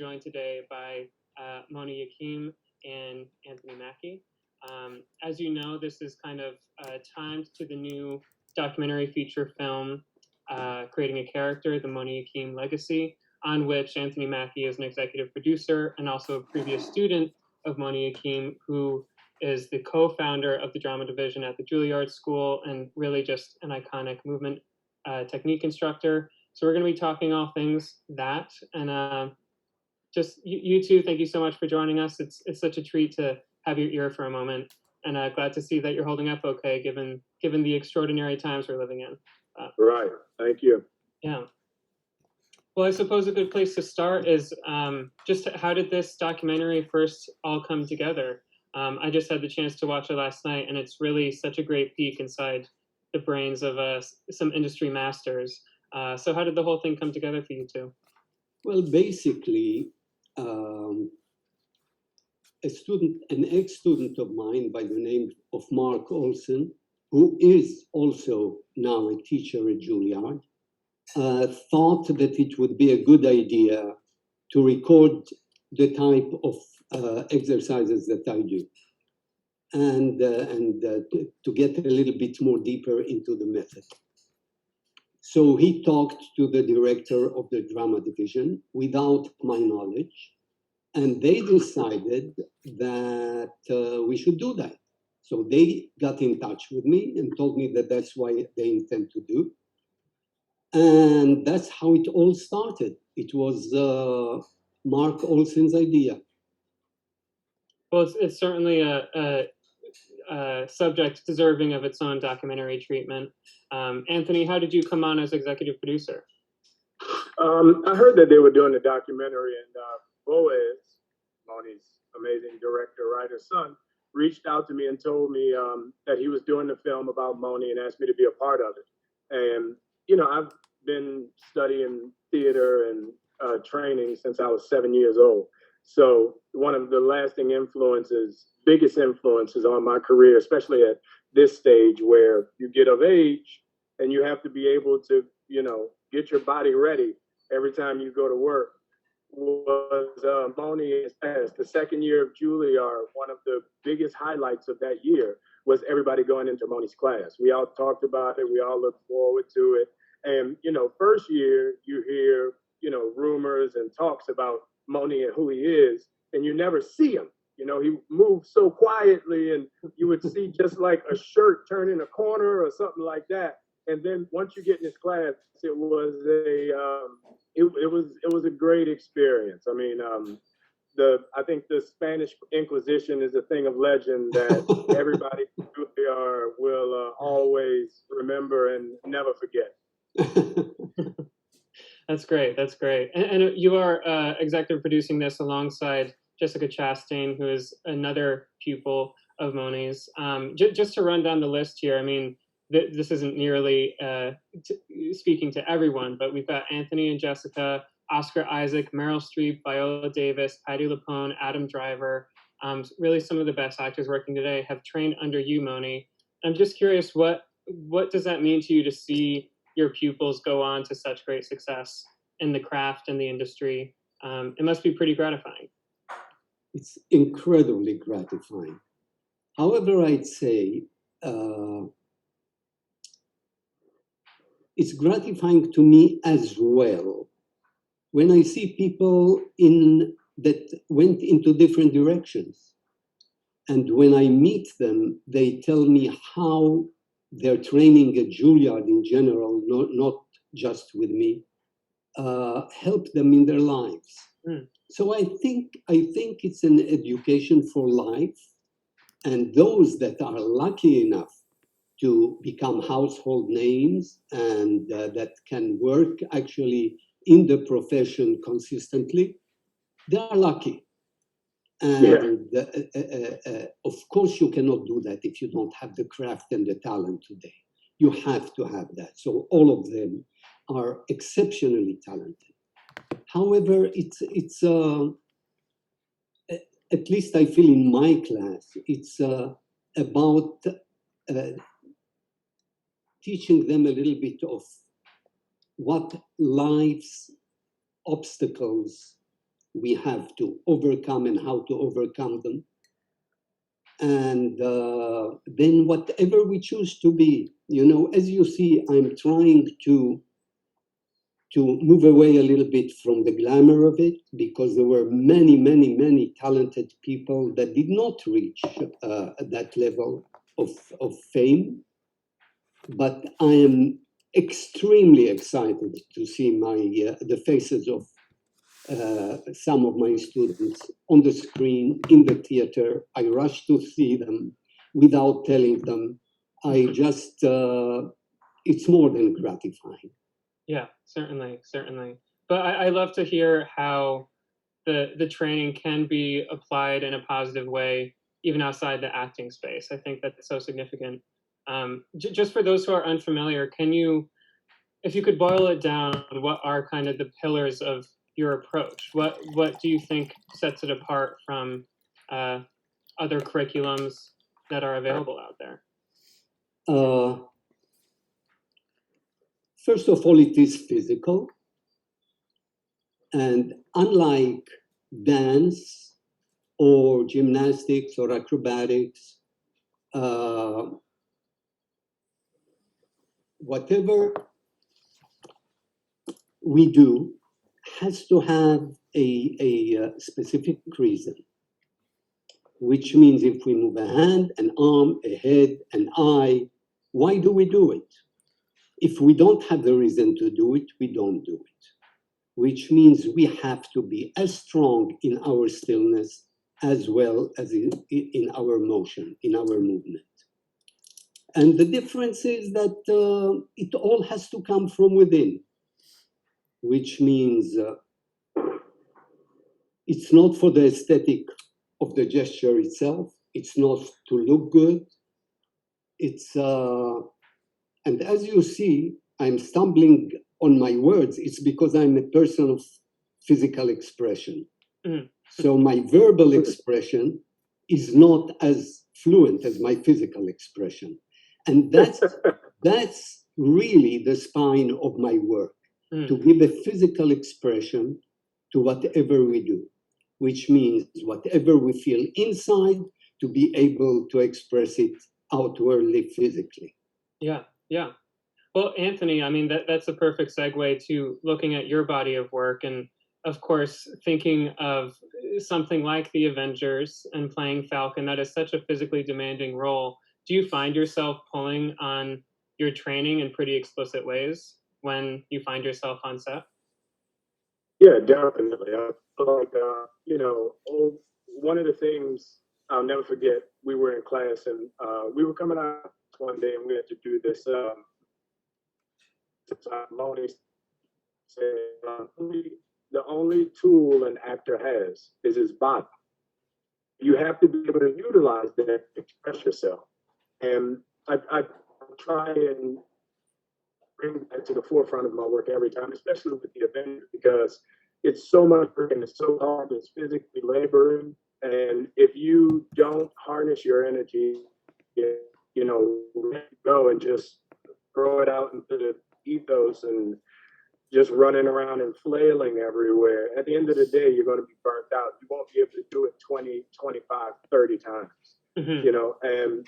joined today by Moni Yakim and Anthony Mackie. As you know, this is kind of timed to the new documentary feature film, Creating a Character, The Moni Yakim Legacy, on which Anthony Mackie is an executive producer and also a previous student of Moni Yakim, who is the co-founder of the drama division at the Juilliard School and really just an iconic movement technique instructor. So we're going to be talking all things that, and just you two, thank you so much for joining us. It's such a treat to have your ear for a moment, and glad to see that you're holding up okay, given the extraordinary times we're living in. Right. Thank you. Yeah. Well, I suppose a good place to start is just how did this documentary first all come together? I just had the chance to watch it last night, and it's really such a great peek inside the brains of some industry masters. So how did the whole thing come together for you two? Well, basically, an ex-student of mine by the name of Mark Olson, who is also now a teacher at Juilliard, thought that it would be a good idea to record the type of exercises that I do, and to get a little bit more deeper into the method. So he talked to the director of the drama division without my knowledge, and they decided that we should do that. So they got in touch with me and told me that that's what they intend to do. And that's how it all started. It was Mark Olson's idea. Well, it's certainly a subject deserving of its own documentary treatment. Anthony, how did you come on as executive producer? I heard that they were doing a documentary, and Boaz, Moni's amazing director, writer, son, reached out to me and told me that he was doing the film about Moni and asked me to be a part of it. And, you know, I've been studying theater and training since I was 7 years old. So one of the lasting influences, biggest influences on my career, especially at this stage where you get of age and you have to be able to, you know, get your body ready every time you go to work, was Moni as the second year of Juilliard. One of the biggest highlights of that year was everybody going into Moni's class. We all talked about it. We all looked forward to it. And, you know, first year you hear, you know, rumors and talks about Moni and who he is, and you never see him. You know, he moves so quietly, and you would see just like a shirt turning a corner or something like that. And then once you get in his class, it was a great experience. I mean, I think the Spanish Inquisition is a thing of legend that everybody will always remember and never forget. That's great. That's great. And you are executive producing this alongside Jessica Chastain, who is another pupil of Moni's. Just to run down the list here, I mean, this isn't nearly speaking to everyone, but we've got Anthony and Jessica, Oscar Isaac, Meryl Streep, Viola Davis, Patti LuPone, Adam Driver. Really some of the best actors working today have trained under you, Moni. I'm just curious, what does that mean to you to see your pupils go on to such great success in the craft and the industry? It must be pretty gratifying. It's incredibly gratifying. However, I'd say it's gratifying to me as well when I see people that went into different directions. And when I meet them, they tell me how their training at Juilliard in general, not just with me, helped them in their lives. Mm. So I think it's an education for life, and those that are lucky enough to become household names and that can work actually in the profession consistently, they are lucky. And of course, you cannot do that if you don't have the craft and the talent today. You have to have that. So all of them are exceptionally talented. However, it's at least I feel in my class, it's about teaching them a little bit of what life's obstacles we have to overcome and how to overcome them. And then whatever we choose to be, as you see, I'm trying to move away a little bit from the glamour of it, because there were many, many, many talented people that did not reach that level of fame. But I am extremely excited to see the faces of some of my students on the screen, in the theater. I rush to see them without telling them. It's more than gratifying. Yeah, certainly. But I love to hear how the training can be applied in a positive way, even outside the acting space. I think that's so significant. Just for those who are unfamiliar, if you could boil it down, what are kind of the pillars of your approach? What do you think sets it apart from other curriculums that are available out there? First of all, it is physical. And unlike dance or gymnastics or acrobatics, whatever we do has to have a specific reason, which means if we move a hand, an arm, a head, an eye, why do we do it? If we don't have the reason to do it, we don't do it, which means we have to be as strong in our stillness as well as in our motion, in our movement. And the difference is that it all has to come from within, which means it's not for the aesthetic of the gesture itself. It's not to look good. And as you see, I'm stumbling on my words. It's because I'm a person of physical expression. Mm. So my verbal expression is not as fluent as my physical expression. And that's really the spine of my work, to give a physical expression to whatever we do, which means whatever we feel inside, to be able to express it outwardly, physically. Yeah. Well, Anthony, I mean, that's a perfect segue to looking at your body of work, and of course, thinking of something like the Avengers and playing Falcon. That is such a physically demanding role. Do you find yourself pulling on your training in pretty explicit ways when you find yourself on set? Yeah, definitely. I feel like, one of the things I'll never forget, we were in class and we were coming out one day and we had to do this. Moni said, the only tool an actor has is his body. You have to be able to utilize that to express yourself. And I try and bring that to the forefront of my work every time, especially with the Avengers, because it's so much work and it's so hard, it's physically laboring. And if you don't harness your energy, let it go and just throw it out into the ethos and just running around and flailing everywhere, at the end of the day, you're going to be burnt out. You won't be able to do it 20, 25, 30 times, and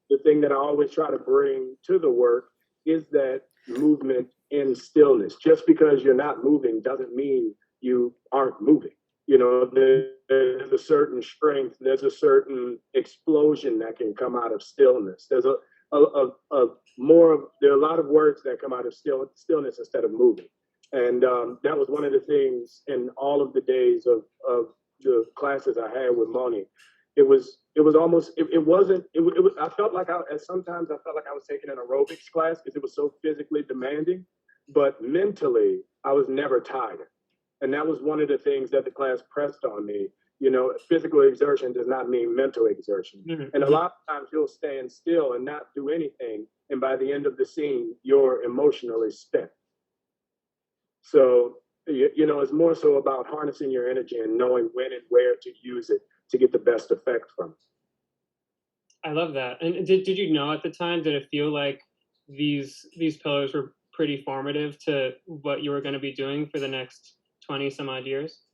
the thing that I always try to bring to the work is that movement in stillness. Just because you're not moving doesn't mean you aren't moving. There's a certain strength, there's a certain explosion that can come out of stillness. There's there are a lot of words that come out of stillness instead of moving. And that was one of the things in all of the days of the classes I had with Moni. I felt like sometimes I felt like I was taking an aerobics class because it was so physically demanding, but mentally I was never tired. And that was one of the things that the class pressed on me. Physical exertion does not mean mental exertion. Mm-hmm. And a lot of times you'll stand still and not do anything. And by the end of the scene, you're emotionally spent. So, it's more so about harnessing your energy and knowing when and where to use it to get the best effect from it. I love that. And did you know at the time, did it feel like these pillars were pretty formative to what you were going to be doing for the next 20 some odd years?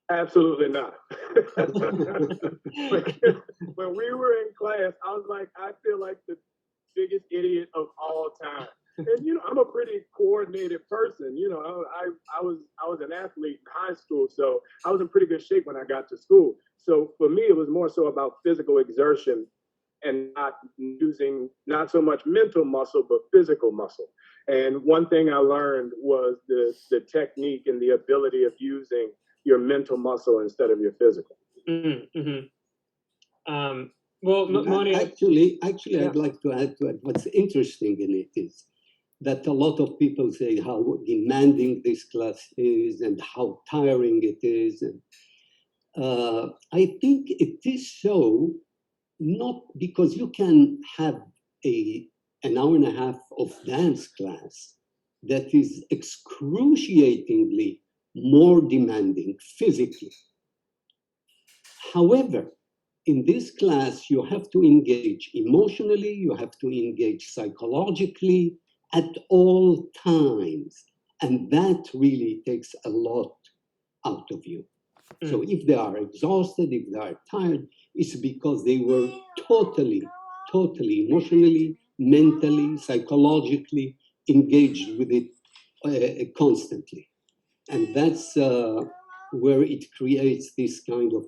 Absolutely not. when, when we were in class, I was like, I feel like the biggest idiot of all time. And I'm a pretty coordinated person. I was an athlete in high school, so I was in pretty good shape when I got to school. So for me, it was more so about physical exertion and not using not so much mental muscle but physical muscle. And one thing I learned was the technique and the ability of using your mental muscle instead of your physical. Mm-hmm. Well, Moni, actually, yeah. I'd like to add to it. What's interesting in it is that a lot of people say how demanding this class is and how tiring it is. And I think it is so, not because you can have an hour and a half of dance class that is excruciatingly more demanding physically. However, in this class, you have to engage emotionally, you have to engage psychologically at all times. And that really takes a lot out of you. So if they are exhausted, if they are tired, it's because they were totally emotionally, mentally, psychologically engaged with it constantly. And that's where it creates this kind of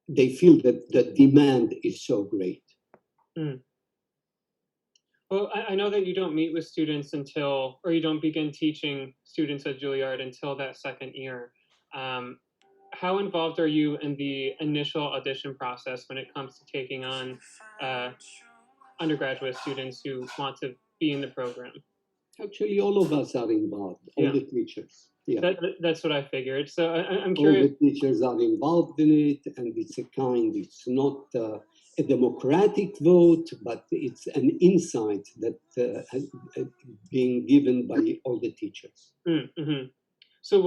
they feel that the demand is so great. Well, I know that you don't meet with students until, or you don't begin teaching students at Juilliard until that second year. How involved are you in the initial audition process when it comes to taking on undergraduate students who want to be in the program? Actually, all of us are involved, all the teachers. Yeah. That's what I figured. So I'm curious. All the teachers are involved in it, and it's not a democratic vote, but it's an insight that has being given by all the teachers. Mm-hmm. So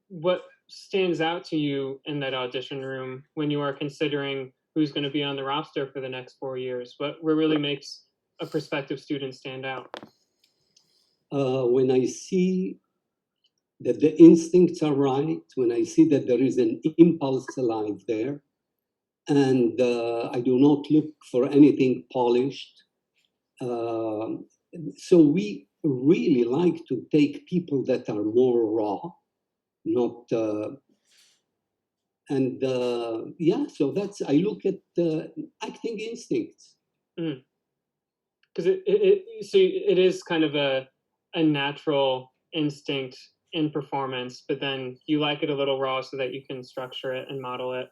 what stands out to you in that audition room when you are considering who's going to be on the roster for the next 4 years? What really makes a prospective student stand out? When I see that the instincts are right, when I see that there is an impulse alive there, and I do not look for anything polished. So we really like to take people that are more raw, not, so I look at acting instincts. Because it is kind of a natural instinct in performance, but then you like it a little raw so that you can structure it and model it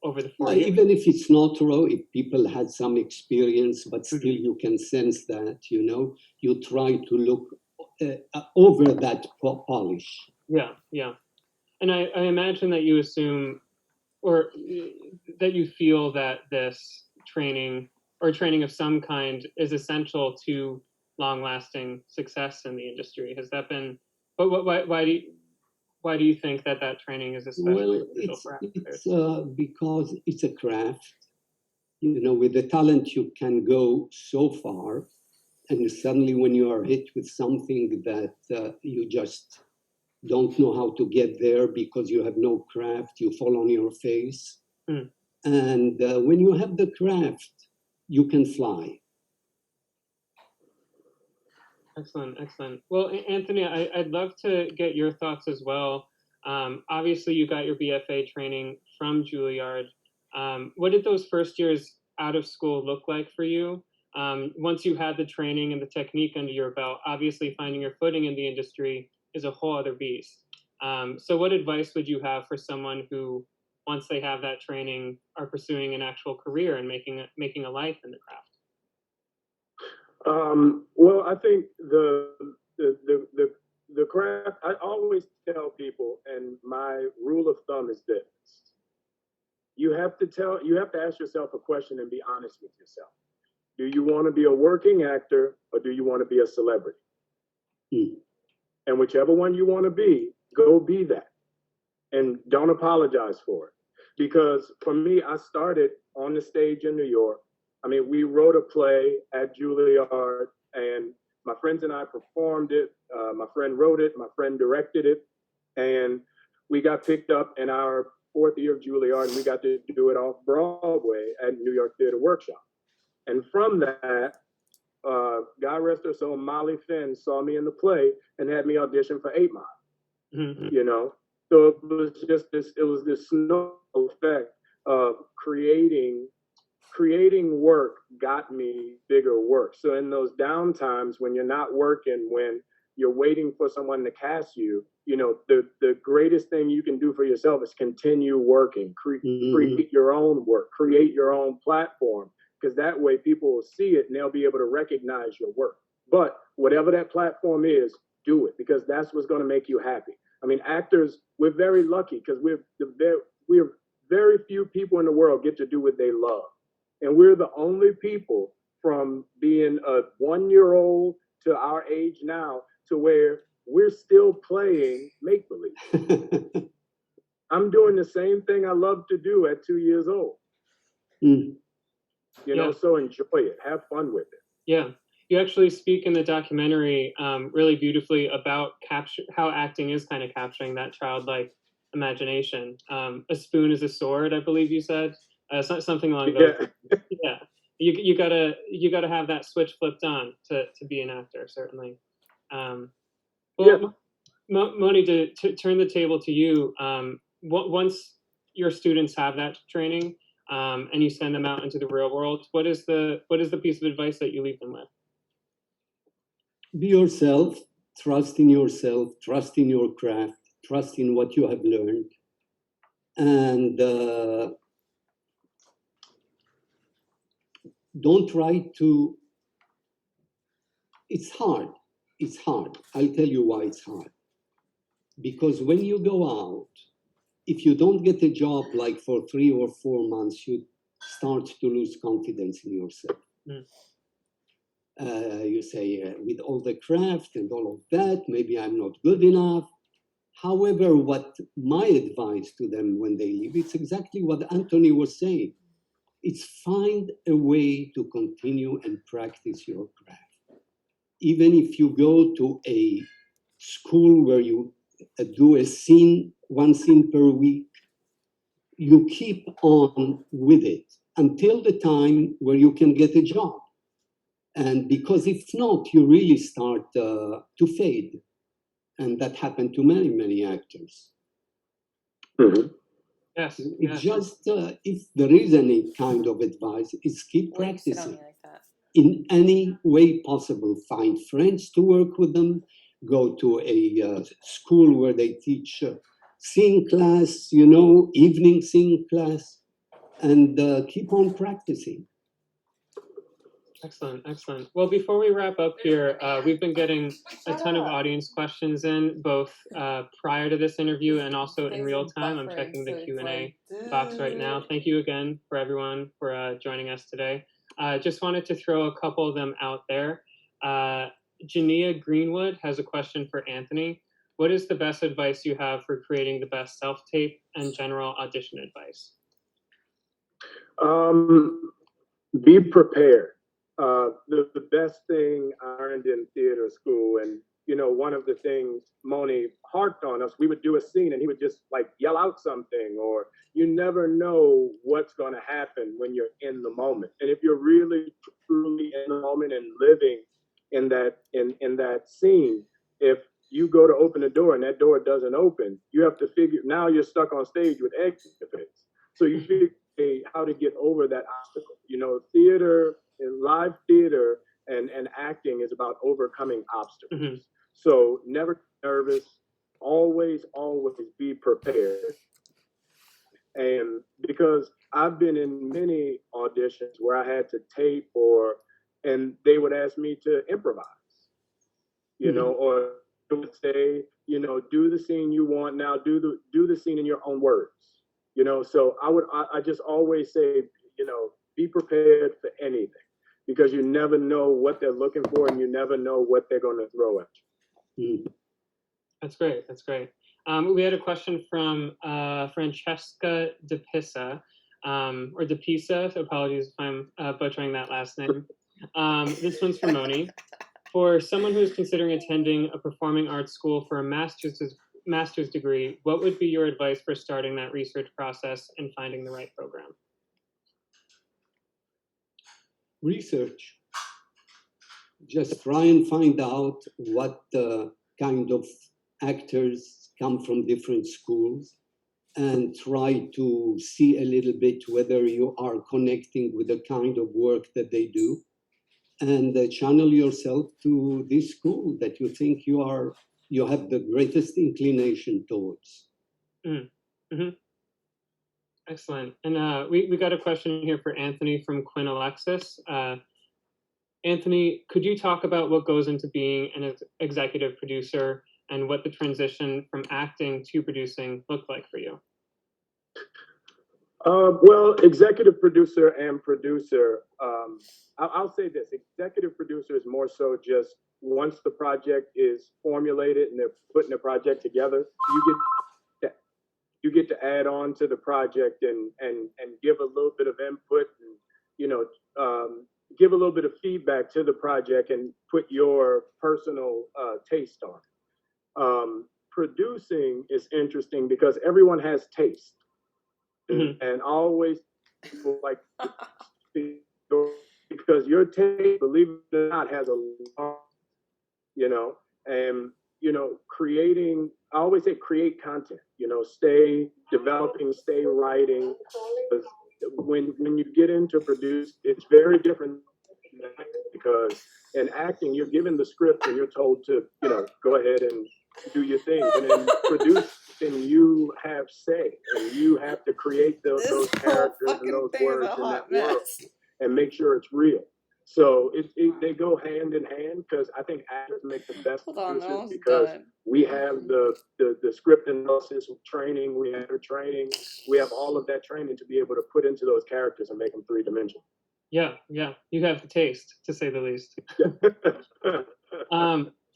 over the 4 years. Even if it's not raw, if people had some experience, but still you can sense that, you try to look over that polish. Yeah. And I imagine that you assume, or that you feel that this training or training of some kind is essential to long-lasting success in the industry. Has that been? But why do you think that training is especially crucial for actors? It's because it's a craft. With the talent you can go so far, and suddenly when you are hit with something that you just don't know how to get there because you have no craft, you fall on your face. And when you have the craft, you can fly. Excellent. Well, Anthony, I'd love to get your thoughts as well. Obviously, you got your BFA training from Juilliard. What did those first years out of school look like for you? Once you had the training and the technique under your belt, obviously finding your footing in the industry is a whole other beast. So what advice would you have for someone who, once they have that training, are pursuing an actual career and making a life in the craft? Well, I think the craft, I always tell people, and my rule of thumb is this: you have to ask yourself a question and be honest with yourself. Do you want to be a working actor, or do you want to be a celebrity? And whichever one you want to be, go be that. And don't apologize for it. Because for me, I started on the stage in New York. I mean, we wrote a play at Juilliard, and my friends and I performed it. My friend wrote it. My friend directed it. And we got picked up in our 4th year of Juilliard, and we got to do it off Broadway at New York Theater Workshop. And from that, God rest her soul, Molly Finn saw me in the play and had me audition for 8 Mile. Mm-hmm. You know, so it was just this. It was this snowball effect of creating work got me bigger work. So in those down times when you're not working, when you're waiting for someone to cast you, you know, the greatest thing you can do for yourself is continue working, create your own work, create your own platform, because that way people will see it and they'll be able to recognize your work. But whatever that platform is, do it, because that's what's going to make you happy. I mean, actors, we're very lucky because we're very few people in the world get to do what they love. And we're the only people from being a 1-year-old to our age now to where we're still playing make-believe. I'm doing the same thing I love to do at 2 years old. You know, so enjoy it. Have fun with it. Yeah. You actually speak in the documentary really beautifully about how acting is kind of capturing that childlike imagination. A spoon is a sword, I believe you said. Something along those lines. Yeah. You gotta have that switch flipped on to be an actor, certainly. Moni, to turn the table to you, once your students have that training and you send them out into the real world, what is the piece of advice that you leave them with? Be yourself, trust in yourself, trust in your craft, trust in what you have learned, and don't try to. It's hard. It's hard. I'll tell you why it's hard. Because when you go out, if you don't get a job like for 3 or 4 months, you start to lose confidence in yourself. You say, with all the craft and all of that, maybe I'm not good enough. However, what my advice to them when they leave, it's exactly what Anthony was saying. It's find a way to continue and practice your craft. Even if you go to a school where you do one scene per week, you keep on with it until the time where you can get a job. And because if not, you really start to fade. And that happened to many, many actors. Yes. Just if there is any kind of advice, is keep practicing in any way possible. Find friends to work with them. Go to a school where they teach singing class, evening singing class, and keep on practicing. Excellent. Well, before we wrap up here, we've been getting a ton of audience questions in, both prior to this interview and also in real time. I'm checking the Q&A box right now. Thank you again for everyone for joining us today. Just wanted to throw a couple of them out there. Jania Greenwood has a question for Anthony. What is the best advice you have for creating the best self-tape and general audition advice? Be prepared. The best thing I learned in theater school, and one of the things Moni harped on us, we would do a scene and he would just like yell out something, or you never know what's going to happen when you're in the moment. And if you're really truly in the moment and living in that scene, if you go to open a door and that door doesn't open, you have to figure, now you're stuck on stage with eggs in your face. So you figure how to get over that obstacle. Theater, live theater and acting is about overcoming obstacles. So never be nervous, always be prepared. And because I've been in many auditions where I had to tape and they would ask me to improvise, or they would say, do the scene you want now, do the scene in your own words, so I just always say, be prepared for anything, because you never know what they're looking for and you never know what they're going to throw at you. That's great. We had a question from Francesca DePisa, or DePisa, so apologies if I'm butchering that last name. This one's for Moni. For someone who is considering attending a performing arts school for a master's master's degree, what would be your advice for starting that research process and finding the right program? Research. Just try and find out what kind of actors come from different schools, and try to see a little bit whether you are connecting with the kind of work that they do, and channel yourself to this school that you think you have the greatest inclination towards. Mm-hmm. Excellent. And we got a question here for Anthony from Quinn Alexis. Anthony, could you talk about what goes into being an executive producer and what the transition from acting to producing looked like for you? Well, executive producer and producer, I'll say this, executive producer is more so just once the project is formulated and they're putting the project together, you get to add on to the project and give a little bit of input and, you know, give a little bit of feedback to the project and put your personal taste on it. Producing is interesting because everyone has taste. Mm-hmm. And always people like because your taste, believe it or not, has a long, you know, and you know, creating. I always say create content. You know, stay developing, stay writing. When you get into produce, it's very different because in acting, you're given the script and you're told to, you know, go ahead and do your thing. But in producing, you have say, and you have to create those characters and those words in that world and make sure it's real. So they go hand in hand because I think actors make the best producers because we have the script analysis training, we have training, we have all of that training to be able to put into those characters and make them three-dimensional. Yeah, you have the taste, to say the least.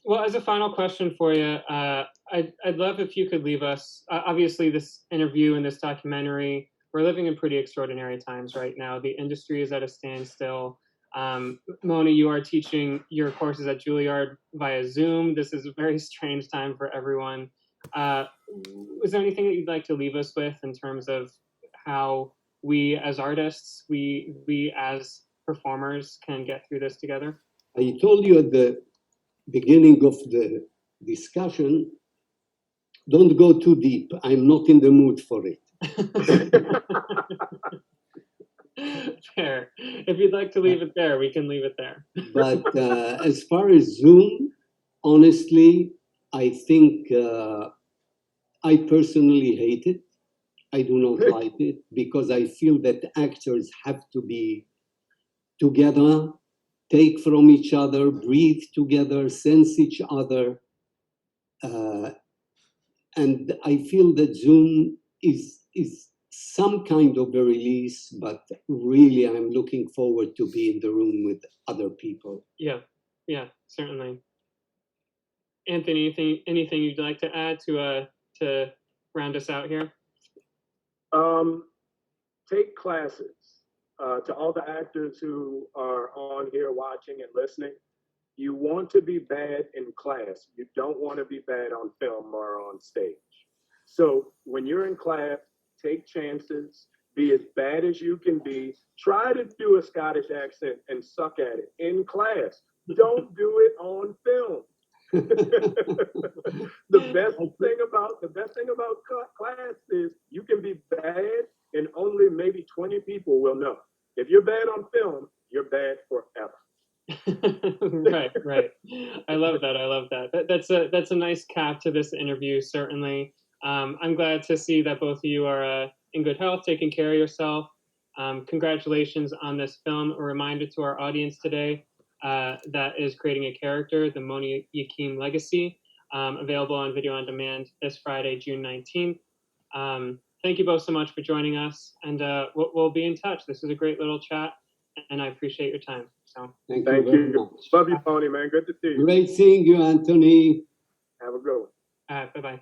Well, as a final question for you, I'd love if you could leave us, obviously this interview and this documentary, we're living in pretty extraordinary times right now. The industry is at a standstill. Moni, you are teaching your courses at Juilliard via Zoom. This is a very strange time for everyone. Is there anything that you'd like to leave us with in terms of how we as artists, we as performers can get through this together? I told you at the beginning of the discussion, don't go too deep. I'm not in the mood for it. Fair. If you'd like to leave it there, we can leave it there. But as far as Zoom, honestly, I think I personally hate it. I do not like it because I feel that actors have to be together, take from each other, breathe together, sense each other. And I feel that Zoom is some kind of a release, but really I'm looking forward to be in the room with other people. Yeah, certainly. Anthony, anything you'd like to add to round us out here? Take classes. To all the actors who are on here watching and listening, you want to be bad in class. You don't want to be bad on film or on stage. So when you're in class, take chances, be as bad as you can be. Try to do a Scottish accent and suck at it in class. Don't do it on film. The best thing about class is you can be bad and only maybe 20 people will know. If you're bad on film, you're bad forever. Right. I love that. That's a nice cap to this interview, certainly. I'm glad to see that both of you are in good health, taking care of yourself. Congratulations on this film. A reminder to our audience today that is creating a character, the Moni Yakim Legacy, available on video on demand this Friday, June 19th. Thank you both so much for joining us, and we'll be in touch. This is a great little chat, and I appreciate your time. So thank you very much. Love you, Moni, man. Good to see you. Great seeing you, Anthony. Have a good one. All right, bye-bye.